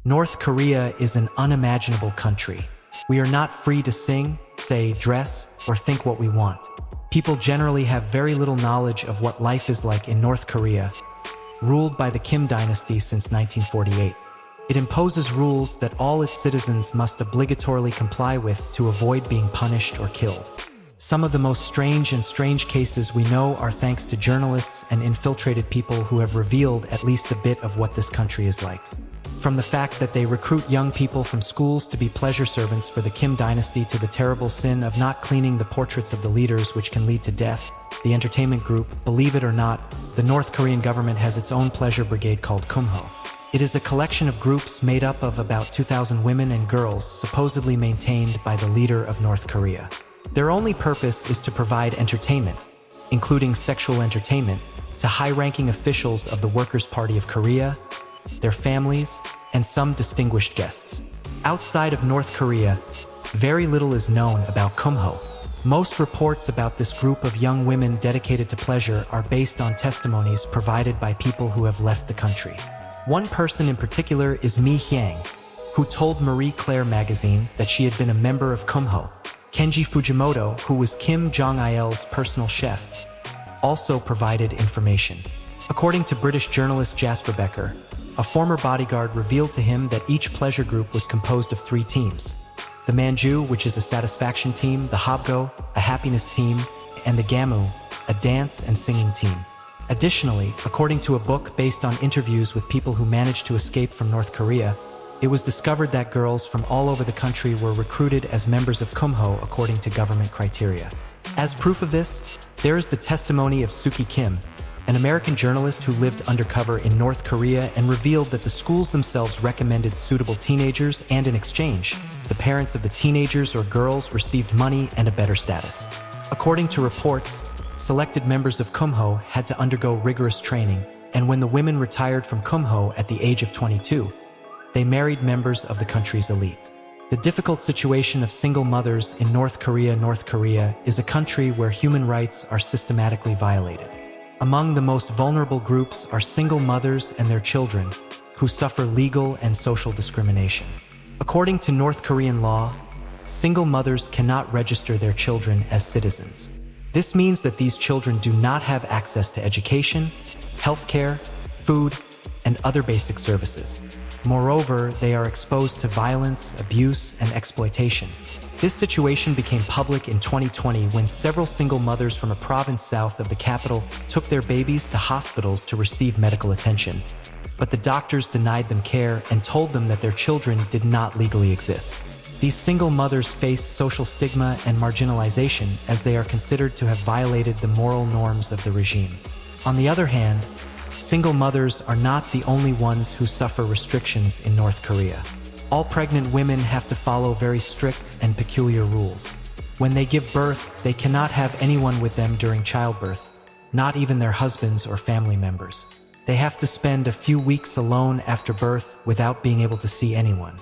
North Korea is an unimaginable country. We are not free to sing, say, dress, or think what we want. People generally have very little knowledge of what life is like in North Korea, ruled by the Kim dynasty since 1948. It imposes rules that all its citizens must obligatorily comply with to avoid being punished or killed. Some of the most strange cases we know are thanks to journalists and infiltrated people who have revealed at least a bit of what this country is like. From the fact that they recruit young people from schools to be pleasure servants for the Kim dynasty to the terrible sin of not cleaning the portraits of the leaders, which can lead to death, the entertainment group, believe it or not, the North Korean government has its own pleasure brigade called Kumho. It is a collection of groups made up of about 2,000 women and girls supposedly maintained by the leader of North Korea. Their only purpose is to provide entertainment, including sexual entertainment, to high-ranking officials of the Workers' Party of Korea, their families, and some distinguished guests. Outside of North Korea, very little is known about Kumho. Most reports about this group of young women dedicated to pleasure are based on testimonies provided by people who have left the country. One person in particular is Mi Hyang, who told Marie Claire magazine that she had been a member of Kumho. Kenji Fujimoto, who was Kim Jong-il's personal chef, also provided information. According to British journalist Jasper Becker, a former bodyguard revealed to him that each pleasure group was composed of 3 teams. The Manju, which is a satisfaction team, the Hobgo, a happiness team, and the Gamu, a dance and singing team. Additionally, according to a book based on interviews with people who managed to escape from North Korea, it was discovered that girls from all over the country were recruited as members of Kumho according to government criteria. As proof of this, there is the testimony of Suki Kim, an American journalist who lived undercover in North Korea and revealed that the schools themselves recommended suitable teenagers, and in exchange, the parents of the teenagers or girls received money and a better status. According to reports, selected members of Kumho had to undergo rigorous training, and when the women retired from Kumho at the age of 22, they married members of the country's elite. The difficult situation of single mothers in North Korea is a country where human rights are systematically violated. Among the most vulnerable groups are single mothers and their children, who suffer legal and social discrimination. According to North Korean law, single mothers cannot register their children as citizens. This means that these children do not have access to education, healthcare, food, and other basic services. Moreover, they are exposed to violence, abuse, and exploitation. This situation became public in 2020 when several single mothers from a province south of the capital took their babies to hospitals to receive medical attention. But the doctors denied them care and told them that their children did not legally exist. These single mothers face social stigma and marginalization as they are considered to have violated the moral norms of the regime. On the other hand, single mothers are not the only ones who suffer restrictions in North Korea. All pregnant women have to follow very strict and peculiar rules. When they give birth, they cannot have anyone with them during childbirth, not even their husbands or family members. They have to spend a few weeks alone after birth without being able to see anyone.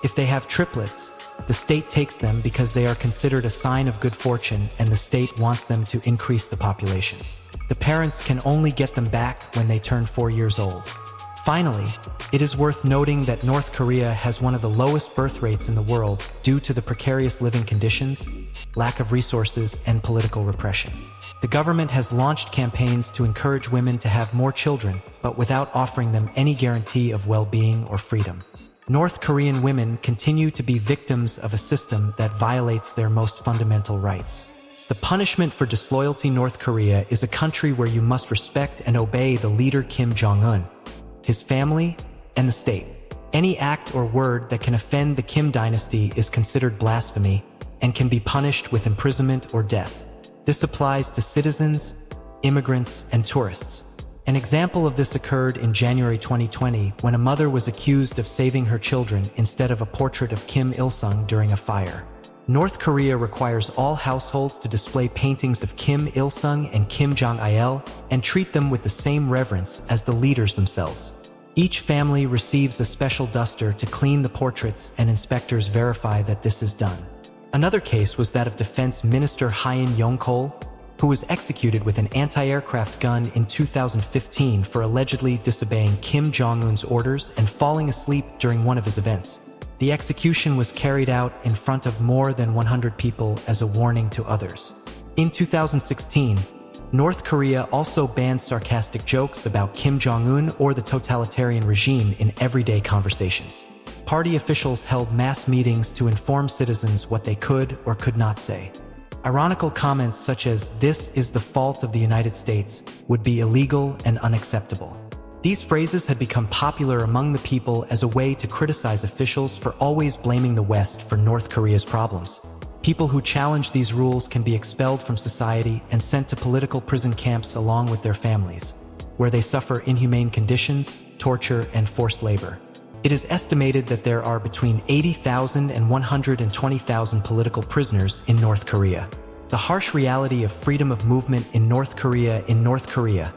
If they have triplets, the state takes them because they are considered a sign of good fortune and the state wants them to increase the population. The parents can only get them back when they turn 4 years old. Finally, it is worth noting that North Korea has one of the lowest birth rates in the world due to the precarious living conditions, lack of resources, and political repression. The government has launched campaigns to encourage women to have more children, but without offering them any guarantee of well-being or freedom. North Korean women continue to be victims of a system that violates their most fundamental rights. The punishment for disloyalty. North Korea is a country where you must respect and obey the leader Kim Jong-un, his family, and the state. Any act or word that can offend the Kim dynasty is considered blasphemy and can be punished with imprisonment or death. This applies to citizens, immigrants, and tourists. An example of this occurred in January 2020 when a mother was accused of saving her children instead of a portrait of Kim Il-sung during a fire. North Korea requires all households to display paintings of Kim Il-sung and Kim Jong-il and treat them with the same reverence as the leaders themselves. Each family receives a special duster to clean the portraits, and inspectors verify that this is done. Another case was that of Defense Minister Hyun Yong-kol, who was executed with an anti-aircraft gun in 2015 for allegedly disobeying Kim Jong-un's orders and falling asleep during one of his events. The execution was carried out in front of more than 100 people as a warning to others. In 2016, North Korea also banned sarcastic jokes about Kim Jong-un or the totalitarian regime in everyday conversations. Party officials held mass meetings to inform citizens what they could or could not say. Ironical comments such as "this is the fault of the United States" would be illegal and unacceptable. These phrases had become popular among the people as a way to criticize officials for always blaming the West for North Korea's problems. People who challenge these rules can be expelled from society and sent to political prison camps along with their families, where they suffer inhumane conditions, torture, and forced labor. It is estimated that there are between 80,000 and 120,000 political prisoners in North Korea. The harsh reality of freedom of movement in North Korea.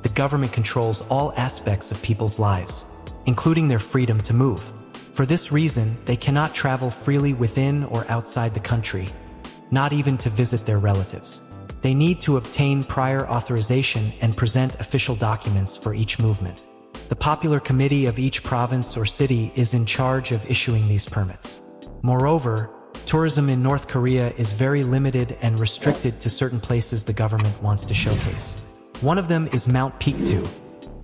The government controls all aspects of people's lives, including their freedom to move. For this reason, they cannot travel freely within or outside the country, not even to visit their relatives. They need to obtain prior authorization and present official documents for each movement. The popular committee of each province or city is in charge of issuing these permits. Moreover, tourism in North Korea is very limited and restricted to certain places the government wants to showcase. One of them is Mount Piktu,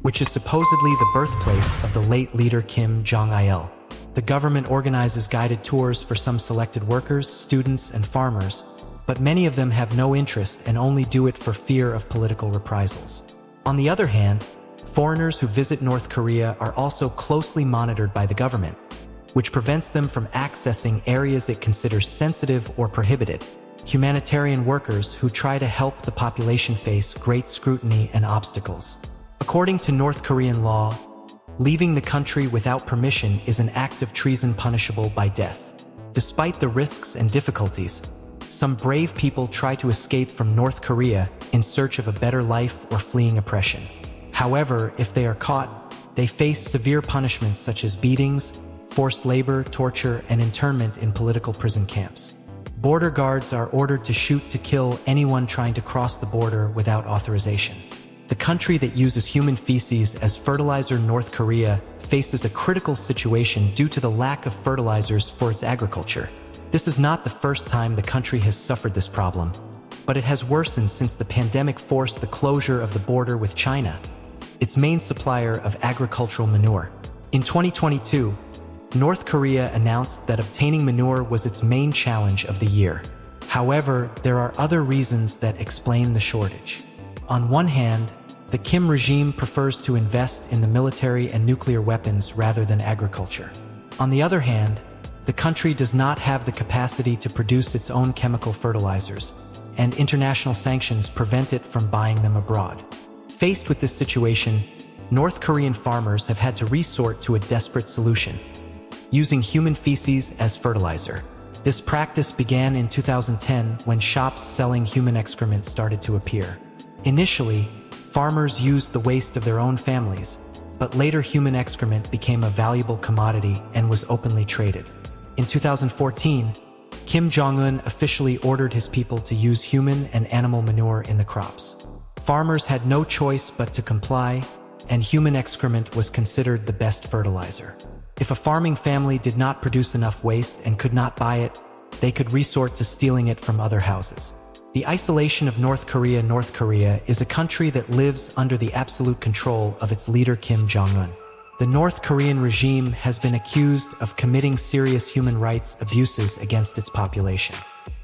which is supposedly the birthplace of the late leader Kim Jong-il. The government organizes guided tours for some selected workers, students, and farmers, but many of them have no interest and only do it for fear of political reprisals. On the other hand, foreigners who visit North Korea are also closely monitored by the government, which prevents them from accessing areas it considers sensitive or prohibited. Humanitarian workers who try to help the population face great scrutiny and obstacles. According to North Korean law, leaving the country without permission is an act of treason punishable by death. Despite the risks and difficulties, some brave people try to escape from North Korea in search of a better life or fleeing oppression. However, if they are caught, they face severe punishments such as beatings, forced labor, torture, and internment in political prison camps. Border guards are ordered to shoot to kill anyone trying to cross the border without authorization. The country that uses human feces as fertilizer, North Korea, faces a critical situation due to the lack of fertilizers for its agriculture. This is not the first time the country has suffered this problem, but it has worsened since the pandemic forced the closure of the border with China, its main supplier of agricultural manure. In 2022, North Korea announced that obtaining manure was its main challenge of the year. However, there are other reasons that explain the shortage. On one hand, the Kim regime prefers to invest in the military and nuclear weapons rather than agriculture. On the other hand, the country does not have the capacity to produce its own chemical fertilizers, and international sanctions prevent it from buying them abroad. Faced with this situation, North Korean farmers have had to resort to a desperate solution: using human feces as fertilizer. This practice began in 2010 when shops selling human excrement started to appear. Initially, farmers used the waste of their own families, but later human excrement became a valuable commodity and was openly traded. In 2014, Kim Jong-un officially ordered his people to use human and animal manure in the crops. Farmers had no choice but to comply, and human excrement was considered the best fertilizer. If a farming family did not produce enough waste and could not buy it, they could resort to stealing it from other houses. The isolation of North Korea. North Korea is a country that lives under the absolute control of its leader Kim Jong-un. The North Korean regime has been accused of committing serious human rights abuses against its population.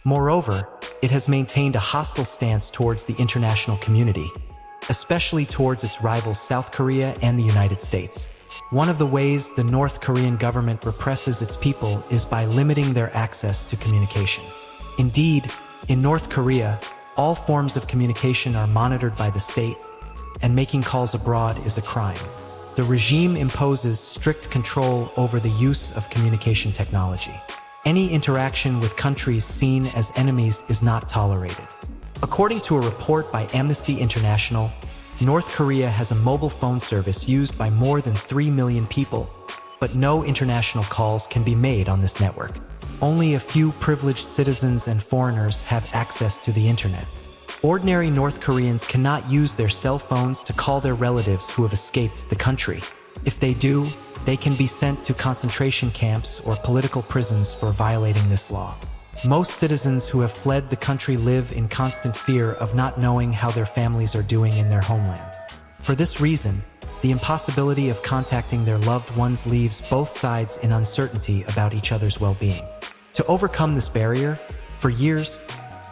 Moreover, it has maintained a hostile stance towards the international community, especially towards its rivals South Korea and the United States. One of the ways the North Korean government represses its people is by limiting their access to communication. Indeed, in North Korea, all forms of communication are monitored by the state, and making calls abroad is a crime. The regime imposes strict control over the use of communication technology. Any interaction with countries seen as enemies is not tolerated. According to a report by Amnesty International, North Korea has a mobile phone service used by more than 3 million people, but no international calls can be made on this network. Only a few privileged citizens and foreigners have access to the internet. Ordinary North Koreans cannot use their cell phones to call their relatives who have escaped the country. If they do, they can be sent to concentration camps or political prisons for violating this law. Most citizens who have fled the country live in constant fear of not knowing how their families are doing in their homeland. For this reason, the impossibility of contacting their loved ones leaves both sides in uncertainty about each other's well-being. To overcome this barrier, for years,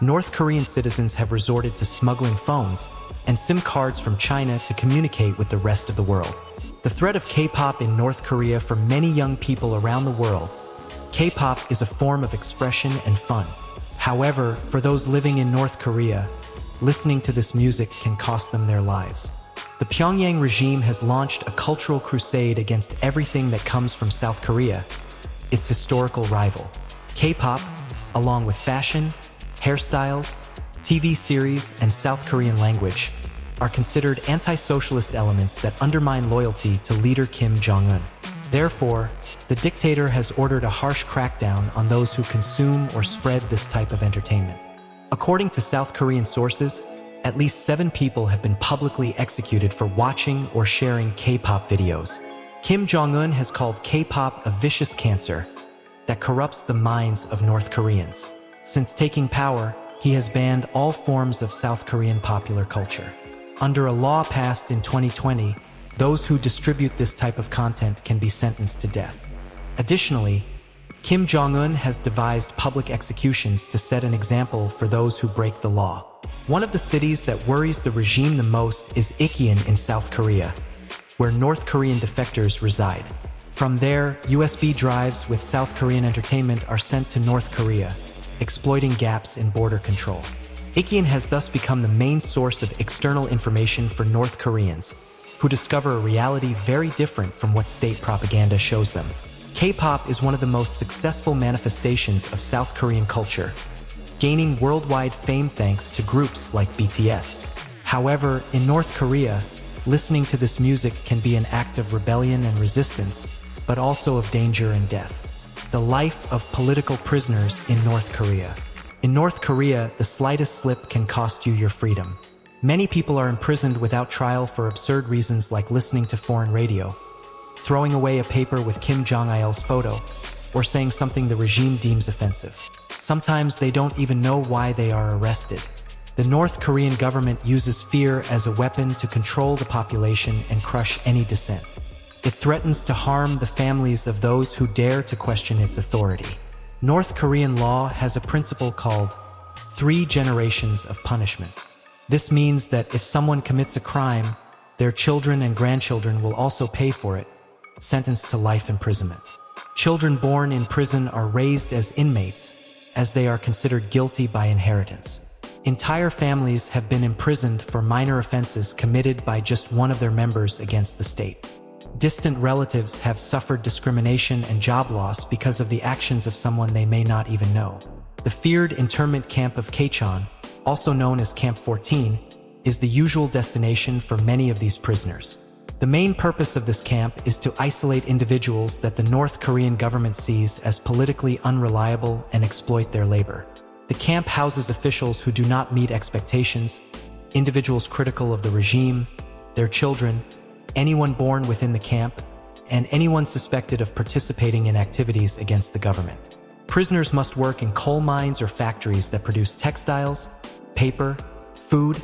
North Korean citizens have resorted to smuggling phones and SIM cards from China to communicate with the rest of the world. The threat of K-pop in North Korea for many young people around the world. K-pop is a form of expression and fun. However, for those living in North Korea, listening to this music can cost them their lives. The Pyongyang regime has launched a cultural crusade against everything that comes from South Korea, its historical rival. K-pop, along with fashion, hairstyles, TV series, and South Korean language, are considered anti-socialist elements that undermine loyalty to leader Kim Jong-un. Therefore, the dictator has ordered a harsh crackdown on those who consume or spread this type of entertainment. According to South Korean sources, at least 7 people have been publicly executed for watching or sharing K-pop videos. Kim Jong-un has called K-pop a vicious cancer that corrupts the minds of North Koreans. Since taking power, he has banned all forms of South Korean popular culture. Under a law passed in 2020, those who distribute this type of content can be sentenced to death. Additionally, Kim Jong-un has devised public executions to set an example for those who break the law. One of the cities that worries the regime the most is Ikkeon in South Korea, where North Korean defectors reside. From there, USB drives with South Korean entertainment are sent to North Korea, exploiting gaps in border control. Ikkeon has thus become the main source of external information for North Koreans, who discover a reality very different from what state propaganda shows them. K-pop is one of the most successful manifestations of South Korean culture, gaining worldwide fame thanks to groups like BTS. However, in North Korea, listening to this music can be an act of rebellion and resistance, but also of danger and death. The life of political prisoners in North Korea. In North Korea, the slightest slip can cost you your freedom. Many people are imprisoned without trial for absurd reasons like listening to foreign radio, throwing away a paper with Kim Jong-il's photo, or saying something the regime deems offensive. Sometimes they don't even know why they are arrested. The North Korean government uses fear as a weapon to control the population and crush any dissent. It threatens to harm the families of those who dare to question its authority. North Korean law has a principle called 3 generations of punishment. This means that if someone commits a crime, their children and grandchildren will also pay for it, sentenced to life imprisonment. Children born in prison are raised as inmates, as they are considered guilty by inheritance. Entire families have been imprisoned for minor offenses committed by just one of their members against the state. Distant relatives have suffered discrimination and job loss because of the actions of someone they may not even know. The feared internment camp of Kachon, also known as Camp 14, is the usual destination for many of these prisoners. The main purpose of this camp is to isolate individuals that the North Korean government sees as politically unreliable and exploit their labor. The camp houses officials who do not meet expectations, individuals critical of the regime, their children, anyone born within the camp, and anyone suspected of participating in activities against the government. Prisoners must work in coal mines or factories that produce textiles, paper, food,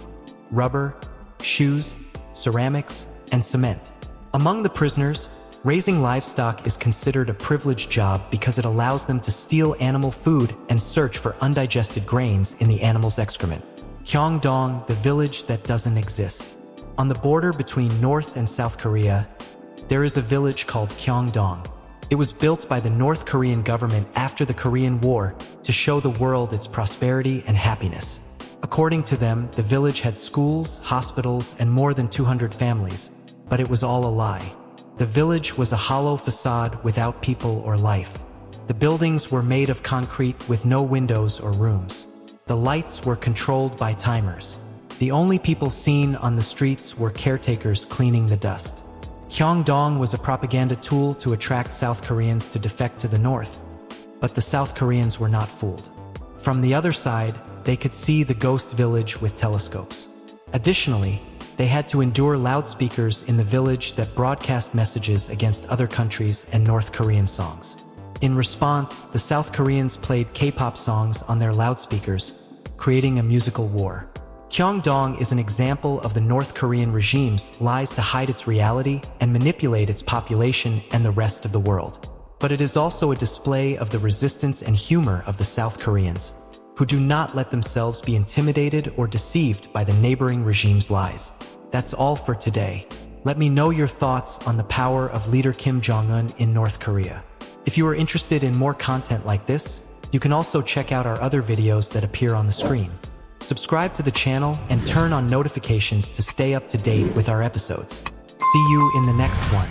rubber, shoes, ceramics, and cement. Among the prisoners, raising livestock is considered a privileged job because it allows them to steal animal food and search for undigested grains in the animal's excrement. Gyeongdong, the village that doesn't exist. On the border between North and South Korea, there is a village called Gyeongdong. It was built by the North Korean government after the Korean War to show the world its prosperity and happiness. According to them, the village had schools, hospitals, and more than 200 families, but it was all a lie. The village was a hollow facade without people or life. The buildings were made of concrete with no windows or rooms. The lights were controlled by timers. The only people seen on the streets were caretakers cleaning the dust. Gyeongdong was a propaganda tool to attract South Koreans to defect to the north, but the South Koreans were not fooled. From the other side, they could see the ghost village with telescopes. Additionally, they had to endure loudspeakers in the village that broadcast messages against other countries and North Korean songs. In response, the South Koreans played K-pop songs on their loudspeakers, creating a musical war. Gyeongdong is an example of the North Korean regime's lies to hide its reality and manipulate its population and the rest of the world. But it is also a display of the resistance and humor of the South Koreans, who do not let themselves be intimidated or deceived by the neighboring regime's lies. That's all for today. Let me know your thoughts on the power of leader Kim Jong-un in North Korea. If you are interested in more content like this, you can also check out our other videos that appear on the screen. Subscribe to the channel and turn on notifications to stay up to date with our episodes. See you in the next one.